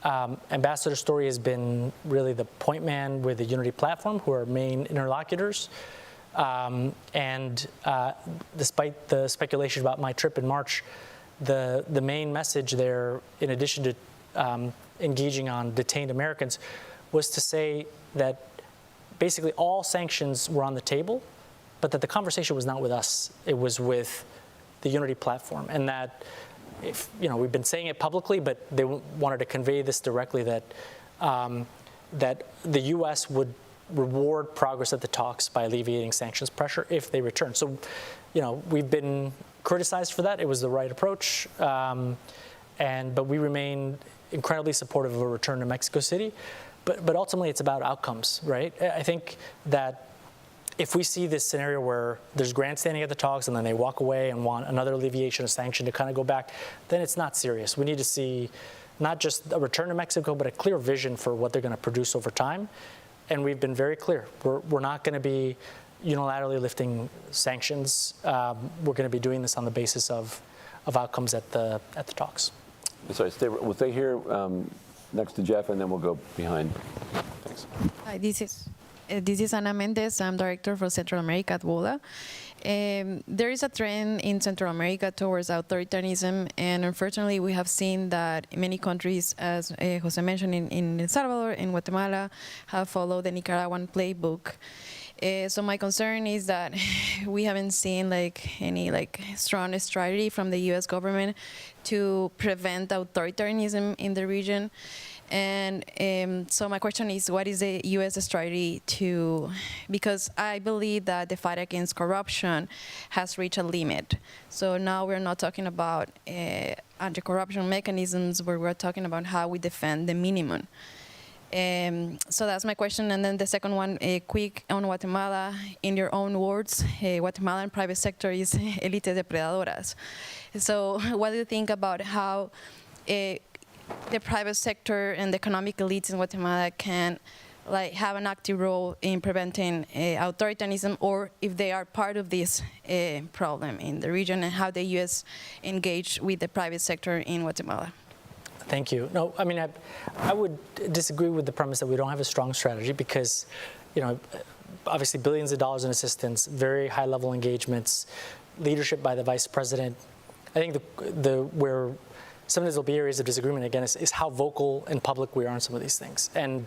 Ambassador Story has been really the point man with the Unity Platform, who are main interlocutors. Despite the speculation about my trip in March, the main message there, in addition to engaging on detained Americans, was to say that basically all sanctions were on the table, but that the conversation was not with us. It was with the Unity Platform. And that, we've been saying it publicly, but they wanted to convey this directly, that that the U.S. would reward progress at the talks by alleviating sanctions pressure if they return. So, we've been criticized for that. It was the right approach, but we remain incredibly supportive of a return to Mexico City. But ultimately, it's about outcomes, right? I think that if we see this scenario where there's grandstanding at the talks and then they walk away and want another alleviation of sanction to kind of go back, then it's not serious. We need to see not just a return to Mexico, but a clear vision for what they're going to produce over time. And we've been very clear. We're not going to be unilaterally lifting sanctions. We're going to be doing this on the basis of outcomes at the talks. Sorry, we'll stay here next to Jeff, and then we'll go behind. Thanks. Hi, this is Ana Mendez. I'm director for Central America at WOLA. There is a trend in Central America towards authoritarianism, and unfortunately we have seen that many countries, as Jose mentioned, in El Salvador and Guatemala, have followed the Nicaraguan playbook. So my concern is that we haven't seen any strong strategy from the U.S. government to prevent authoritarianism in the region. And so my question is, what is the U.S. strategy because I believe that the fight against corruption has reached a limit. So now we're not talking about anti-corruption mechanisms, but we're talking about how we defend the minimum. So that's my question. And then the second one, quick on Guatemala. In your own words, Guatemalan private sector is élites depredadoras. So what do you think about how the private sector and the economic elites in Guatemala can have an active role in preventing authoritarianism, or if they are part of this problem in the region, and how the U.S. engage with the private sector in Guatemala? Thank you. No, I mean, I would disagree with the premise that we don't have a strong strategy because, obviously billions of dollars in assistance, very high-level engagements, leadership by the vice president. I think where some of these will be areas of disagreement again is how vocal and public we are on some of these things. And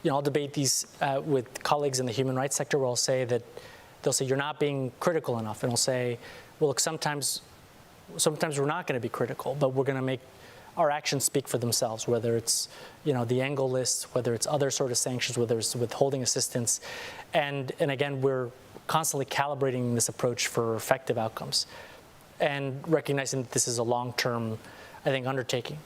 I'll debate these with colleagues in the human rights sector where they'll say you're not being critical enough, and I'll say, well, look, sometimes we're not going to be critical, but we're going to make our actions speak for themselves, whether it's the angle list, whether it's other sort of sanctions, whether it's withholding assistance. And again, we're constantly calibrating this approach for effective outcomes and recognizing that this is a long-term, I think, undertaking.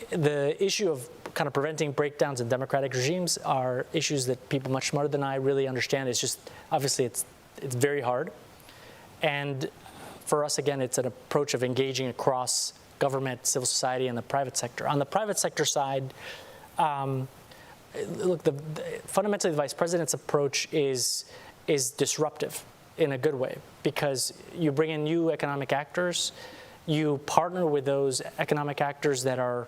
The issue of kind of preventing breakdowns in democratic regimes are issues that people much smarter than I really understand. It's just, obviously, it's very hard. And for us, again, it's an approach of engaging across government, civil society, and the private sector. On the private sector side, look, fundamentally, the vice president's approach is disruptive in a good way because you bring in new economic actors, you partner with those economic actors that are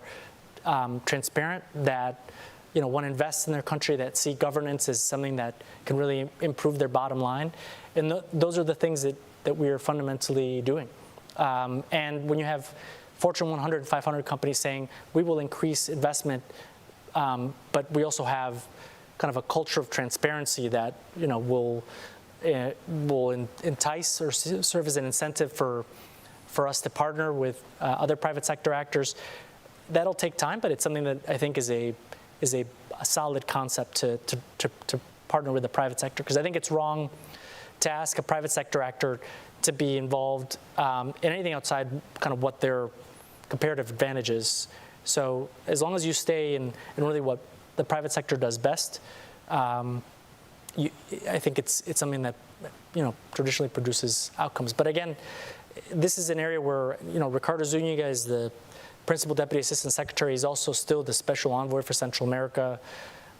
transparent, that want to invest in their country, that see governance as something that can really improve their bottom line, and those are the things that we are fundamentally doing. And when you have Fortune 100 and 500 companies saying, we will increase investment, but we also have kind of a culture of transparency that will entice or serve as an incentive for us to partner with other private sector actors. That'll take time, but it's something that I think is a solid concept to partner with the private sector, because I think it's wrong to ask a private sector actor to be involved in anything outside kind of what their comparative advantage is. So as long as you stay in really what the private sector does best, I think it's something that traditionally produces outcomes. But again, this is an area where Ricardo Zúñiga is the Principal Deputy Assistant Secretary. He's also still the Special Envoy for Central America.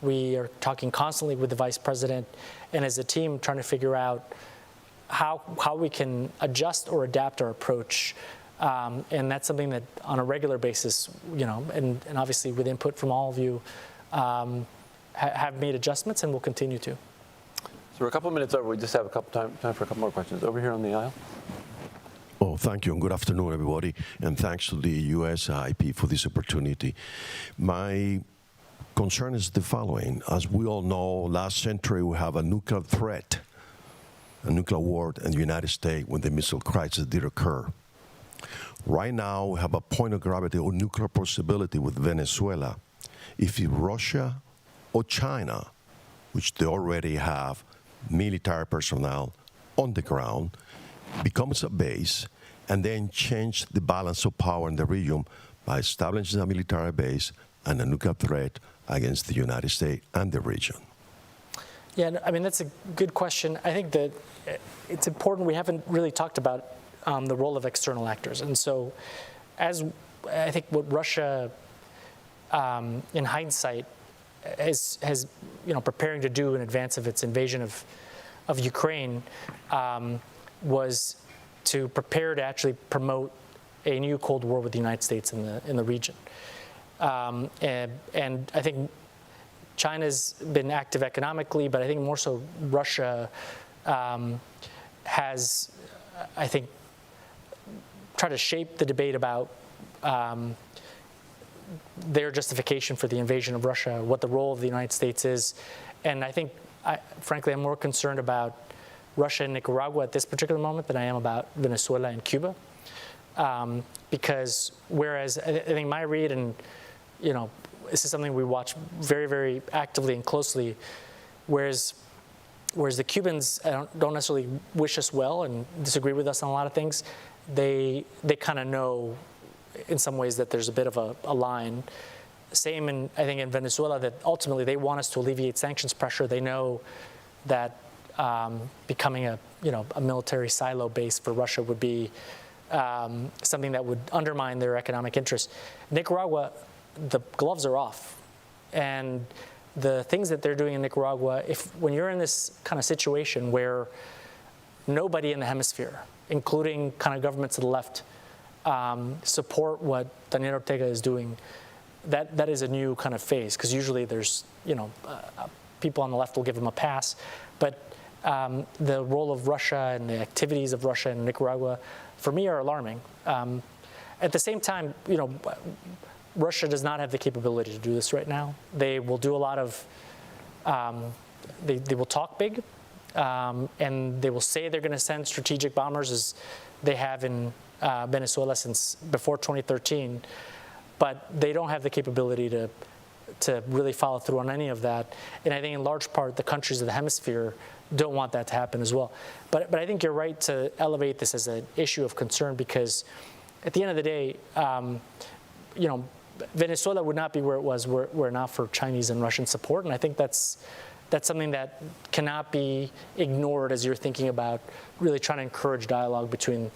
We are talking constantly with the Vice President, and as a team trying to figure out how we can adjust or adapt our approach. And that's something that on a regular basis, and obviously with input from all of you, have made adjustments and will continue to. So we're a couple of minutes over. We just have time for a couple more questions. Over here on the aisle. Oh, thank you, and good afternoon, everybody, and thanks to the USIP for this opportunity. My concern is the following. As we all know, last century we have a nuclear threat, a nuclear war in the United States when the missile crisis did occur. Right now, we have a point of gravity or nuclear possibility with Venezuela. If Russia or China which they already have military personnel on the ground, becomes a base, and then change the balance of power in the region by establishing a military base and a nuclear threat against the United States and the region? Yeah, I mean, that's a good question. I think that it's important. We haven't really talked about the role of external actors. And so as I think what Russia, in hindsight, has preparing to do in advance of its invasion of Ukraine was to prepare to actually promote a new Cold War with the United States in the region. And I think China's been active economically, but I think more so Russia has, I think, tried to shape the debate about their justification for the invasion of Russia, what the role of the United States is. And I think, frankly, I'm more concerned about Russia and Nicaragua at this particular moment than I am about Venezuela and Cuba. Because whereas I think my read, and this is something we watch very, very actively and closely, whereas the Cubans don't necessarily wish us well and disagree with us on a lot of things, they kind of know in some ways that there's a bit of a line. Same I think in Venezuela, that ultimately they want us to alleviate sanctions pressure. They know that becoming a military silo base for Russia would be something that would undermine their economic interests. Nicaragua, the gloves are off. And the things that they're doing in Nicaragua, when you're in this kind of situation where nobody in the hemisphere, including kind of governments to the left, support what Daniel Ortega is doing, that is a new kind of phase. Because usually there's, people on the left will give them a pass. But the role of Russia and the activities of Russia in Nicaragua, for me, are alarming. At the same time, Russia does not have the capability to do this right now. They will do a lot of, they will talk big, and they will say they're going to send strategic bombers as they have in Venezuela since before 2013, but they don't have the capability to really follow through on any of that. And I think in large part, the countries of the hemisphere don't want that to happen as well. But I think you're right to elevate this as an issue of concern, because at the end of the day, Venezuela would not be where it was were not for Chinese and Russian support. And I think that's something that cannot be ignored as you're thinking about really trying to encourage dialogue between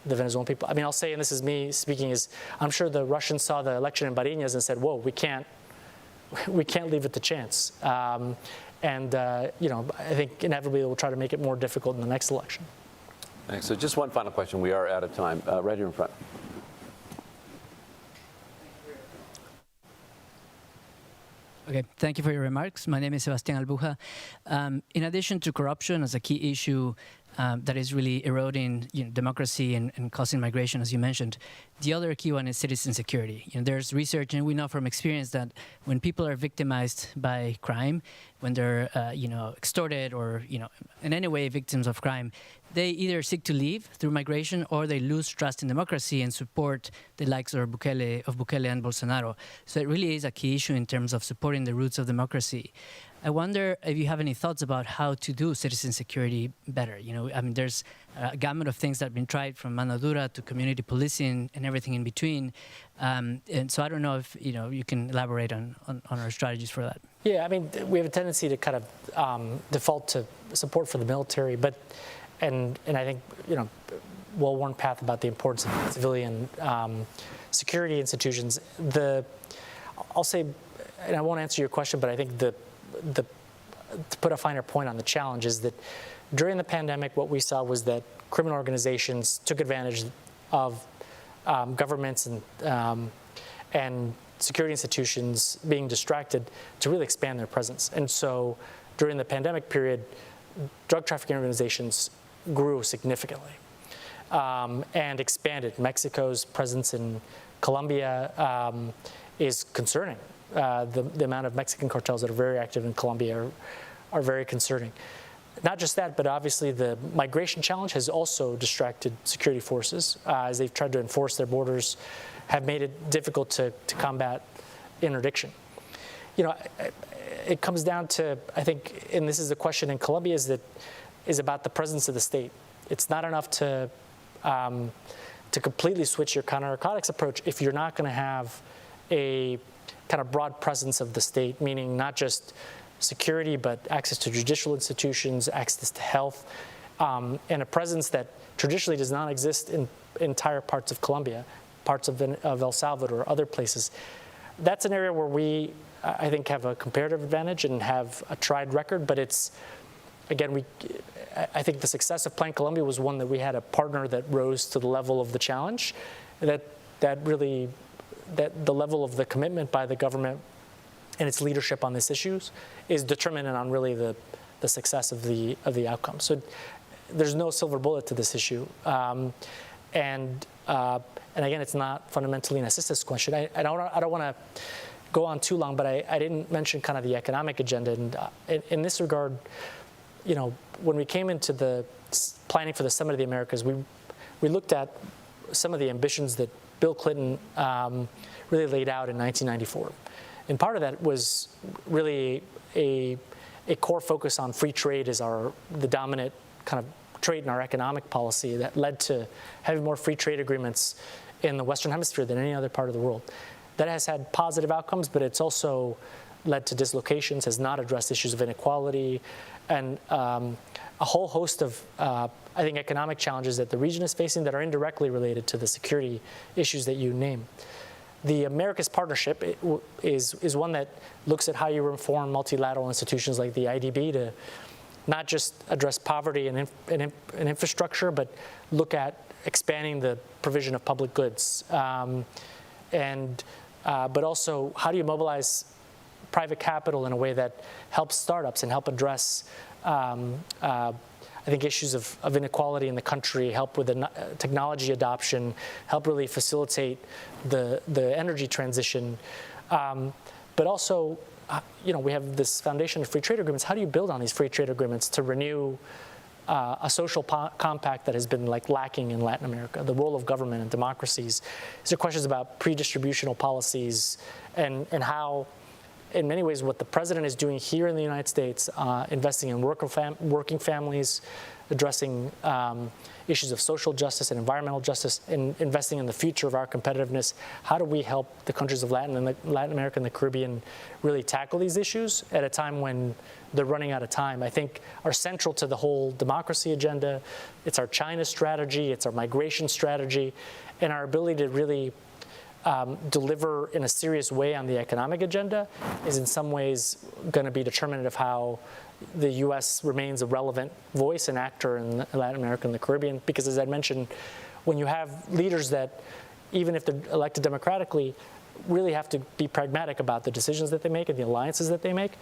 the Venezuelan people. I mean, I'll say, and this is me speaking, is I'm sure the Russians saw the election in Barinas and said, whoa, we can't leave it to chance. I think inevitably it will try to make it more difficult in the next election. Thanks. So just one final question. We are out of time. Right here in front. Okay, thank you for your remarks. My name is Sebastián Albuja. In addition to corruption as a key issue that is really eroding democracy and causing migration, as you mentioned, the other key one is citizen security. There's research, and we know from experience that when people are victimized by crime, when they're extorted or in any way victims of crime, they either seek to leave through migration or they lose trust in democracy and support the likes of Bukele and Bolsonaro. So it really is a key issue in terms of supporting the roots of democracy. I wonder if you have any thoughts about how to do citizen security better. There's a gamut of things that have been tried, from mano dura to community policing and everything in between. And so I don't know if you can elaborate on our strategies for that. Yeah, I mean, we have a tendency to kind of default to support for the military, and I think well-worn path about the importance of civilian security institutions. I'll say, and I won't answer your question, but I think to put a finer point on the challenge is that during the pandemic, what we saw was that criminal organizations took advantage of governments and security institutions being distracted to really expand their presence. And so during the pandemic period, drug trafficking organizations grew significantly and expanded. Mexico's presence in Colombia is concerning. The amount of Mexican cartels that are very active in Colombia are very concerning. Not just that, but obviously the migration challenge has also distracted security forces as they've tried to enforce their borders, have made it difficult to combat interdiction. you know, it comes down to, I think, and this is the question in Colombia, is about the presence of the state. It's not enough to completely switch your counter-narcotics approach if you're not going to have a kind of broad presence of the state, meaning not just security, but access to judicial institutions, access to health, and a presence that traditionally does not exist in entire parts of Colombia, parts of El Salvador, other places. That's an area where we, I think, have a comparative advantage and have a tried record, but it's, again, I think the success of Plan Colombia was one that we had a partner that rose to the level of the challenge, that the level of the commitment by the government and its leadership on these issues is determinant on really the success of the outcome. So there's no silver bullet to this issue. And again, it's not fundamentally an assistance question. I don't want to go on too long, but I didn't mention kind of the economic agenda. And in this regard, you know, when we came into the planning for the Summit of the Americas, we looked at some of the ambitions that Bill Clinton really laid out in 1994. And part of that was really a core focus on free trade as the dominant kind of trait in our economic policy that led to having more free trade agreements in the Western Hemisphere than any other part of the world. That has had positive outcomes, but it's also led to dislocations, has not addressed issues of inequality, and a whole host of, I think, economic challenges that the region is facing that are indirectly related to the security issues that you name. The Americas Partnership is one that looks at how you reform multilateral institutions like the IDB to not just address poverty and infrastructure, but look at expanding the provision of public goods. But also, how do you mobilize private capital in a way that helps startups and help address, I think, issues of inequality in the country, help with the technology adoption, help really facilitate the energy transition. But also, you know, we have this foundation of free trade agreements. How do you build on these free trade agreements to renew a social compact that has been lacking in Latin America, the role of government and democracies? These are questions about pre-distributional policies and how, in many ways, what the president is doing here in the United States, investing in working families, addressing issues of social justice and environmental justice, and investing in the future of our competitiveness. How do we help the countries of Latin America and the Caribbean really tackle these issues at a time when they're running out of time? I think are central to the whole democracy agenda. It's our China strategy, it's our migration strategy, and our ability to really deliver in a serious way on the economic agenda is in some ways going to be determinant of how the U.S. remains a relevant voice and actor in Latin America and the Caribbean. Because as I mentioned, when you have leaders that, even if they're elected democratically, really have to be pragmatic about the decisions that they make and the alliances that they make,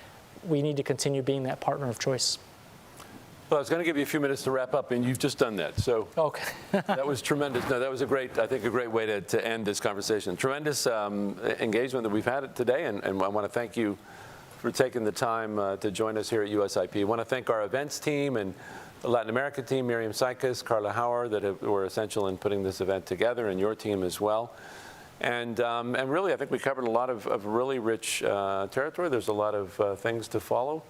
we need to continue being that partner of choice. Well, I was going to give you a few minutes to wrap up, and you've just done that. So okay. That was tremendous. No, that was a great way to end this conversation. Tremendous engagement that we've had today, and I want to thank you for taking the time to join us here at USIP. I want to thank our events team and the Latin America team, Miriam Saikas, Carla Hauer, that were essential in putting this event together, and your team as well. And really, I think we covered a lot of really rich territory. There's a lot of things to follow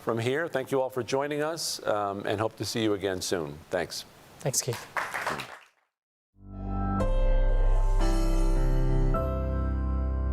from here. Thank you all for joining us, and hope to see you again soon. Thanks. Thanks, Keith.